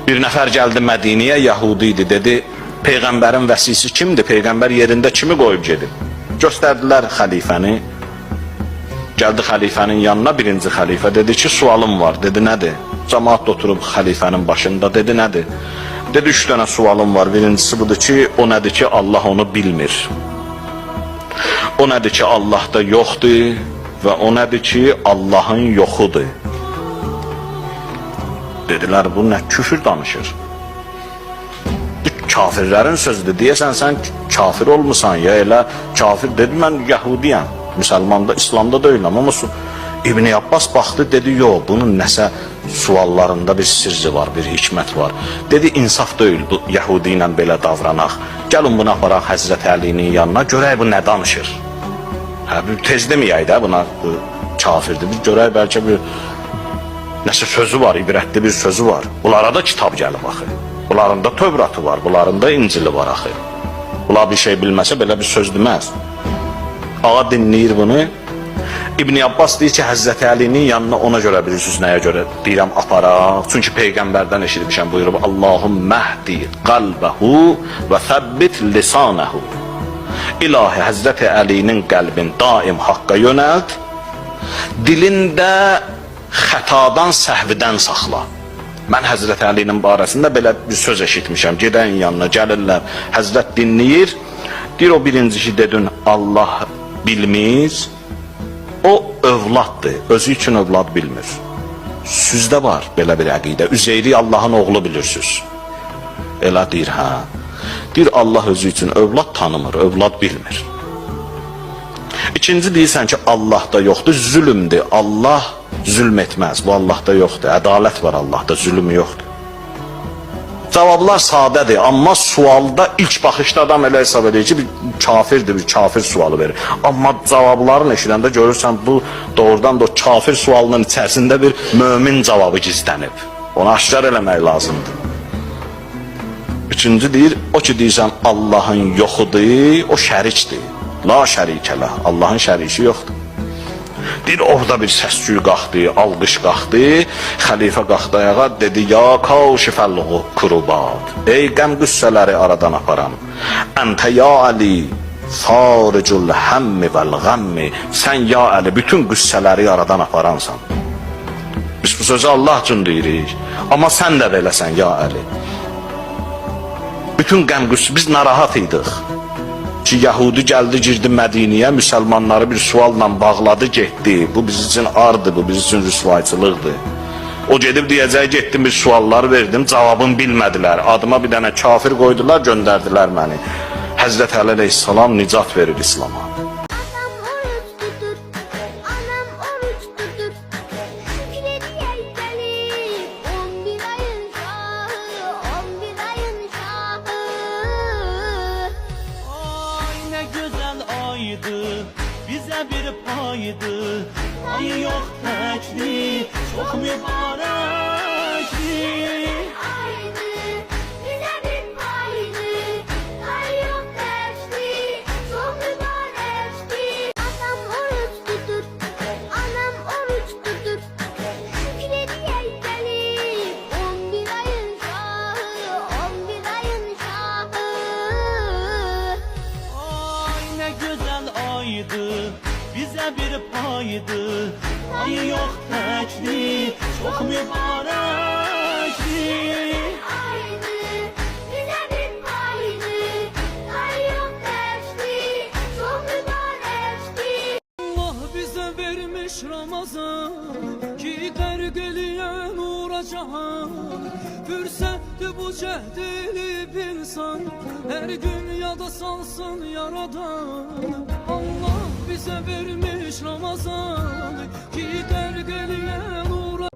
Bir nəfər gəldi Mədiniyə, Yahudi idi, dedi, Peyğəmbərin vəsisi kimdir? Peyğəmbər yerində kimi qoyub gedib? Göstərdilər xəlifəni. Gəldi xəlifənin yanına, birinci xəlifə, dedi ki, sualım var. Dedi, nədir? Cəmaat oturub xəlifənin başında, dedi, nədir? Dedi, 3 dənə sualım var. Birincisi budur ki, o nədir ki, Allah onu bilmir. O nədir ki, Allah da yoxdur və o nədir ki, Allahın yoxudur. Dedilər, bu nə küfür danışır? Kafirlərin sözüdür. Deyəsən, sən kafir olmusan ya, elə kafir. Dedi, mən Yahudiyəm. Müsəlmanda, İslamda da öyləm. Amma İbn Abbas baxdı, dedi, yox, bunun nəsə suallarında bir sirri var, bir hikmət var. Dedi, insaf deyil bu Yahudi ilə belə davranaq. Gəlin buna aparaq Həzrət Əlinin yanına, görək bu nə danışır. Tez deməyək də buna kafirdir. Biz görək, bəlkə bir nəsə sözü var, ibrətli bir sözü var. Bunlara da kitab gəlib axı. Bunların da Tövratı var, bunların da İncili var axı. Bunlar bir şey bilməsə belə bir söz deməz. Ağa dinləyir bunu. İbn Abbas deyir ki, Həzrət Əlinin yanına ona görə bilirsiniz nəyə görə deyirəm aparaq. Çünki Peyğəmbərdən eşitmişəm, buyurub, Allahümmə hdi qalbəhu və səbbit lisanəhu. İlahi, Həzrət Əlinin qəlbin daim haqqa yönəlt, dilində xətadan, səhvidən saxla. Mən Həzrət Əlinin barəsində belə bir söz eşitmişəm. Gedən yanına gəlirlər, Həzrət dinləyir. Deyir, o birinci ki, dedin, Allah bilmir. O övladdır, özü üçün övlad bilmir. Sizdə var belə bir əqidə. Üzeyri Allahın oğlu bilirsiniz. Elə deyir, hə. Deyir, Allah özü üçün övlad tanımır, övlad bilmir. İkinci deyirsən ki, Allahda yoxdur, zülümdür. Allah zülm etməz, bu Allahda yoxdur. Ədalət var Allahda, zülüm yoxdur. Cavablar sadədir, amma sualda ilk baxışda adam elə hesab edir ki, bir kafirdir, bir kafir sualı verir. Amma cavabların eşidəndə görürsən, bu doğrudan da o kafir sualının içərisində bir mömin cavabı gizlənib. Onu aşkar eləmək lazımdır. Üçüncü deyir, o ki deyirsən Allahın yoxudur, o şərikdir. La şərikələ, Allahın şəriki yoxdur. Deyir, orada bir səs-küy qalxdı, alqış qalxdı, xəlifə qalxdı ayağa, dedi, ya kavşifəlluğu kurubat, ey qəm qüssələri aradan aparan, əntə ya Əli, faricul həmmi vəl-qəmmi, sən ya Əli, bütün qüssələri aradan aparansan. Biz bu sözü Allah üçün deyirik, amma sən də beləsən ya Əli. Bütün qəm qüssə, biz narahat idik. Ki, Yahudi gəldi, girdi Mədiniyə, müsəlmanları bir sualla bağladı, getdi. Bu biz üçün ardı, bu biz üçün rüsvayçılıqdır. O gedib deyəcək, getdim bir suallar verdim, cavabını bilmədilər. Adıma bir dənə kafir qoydular, göndərdilər məni. Həzrət Əli əleyhissalam nicat verir İslama. Bizə bir paydı, ayı yox təkli, çox mübarəkli. Aydı, bizə bir paydı, ayı yox təkli, çox mübarəkli. Atam oruç tutur, anam oruç tutur, şükrediyə gəlib 11 ayın şahı, 11 ayın şahı. Ay nə gözəl aydı, bizə bir paydı, ayı yox təkli, çox mübarəkli. Aydı, bizə bir paydı, ayı yox təkli, çox mübarəkli. Allah bizə vermiş Ramazan, ki qərq eləyən uğracahan. Fürsətdir bu cəhd elib insan, hər gün yada salsın yaradan. Allah bizə vermiş Ramazan, ki qərq eləyən uğracahan.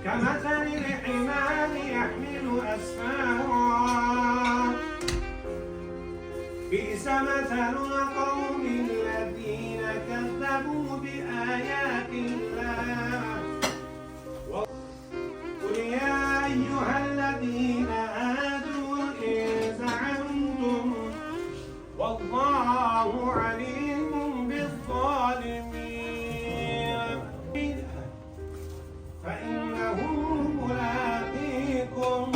كمثل الحمار يحمل أسفارا بئس مثل القوم الذين كذبوا بآيات الله قل يا أيها الذين هادوا إن زعمتم والله عليم بالظالمين فإنه ملاقيكم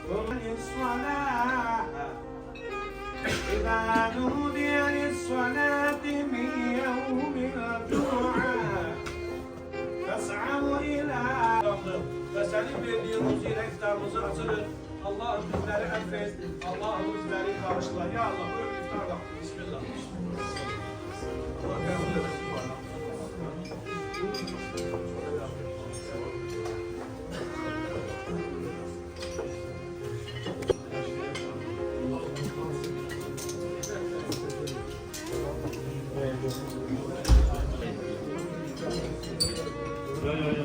ثم للصلاة إذا نودي للصلاة من يوم الجمعة فاسعوا إلى فسألين verdiğimiz ile iftarımızı açılır. Allah'ım bizleri affet, Allah'ım bizleri bağışla. Ya Allah, buyurun iftar vakti. Bismillah. Allah kabul etsin. Ya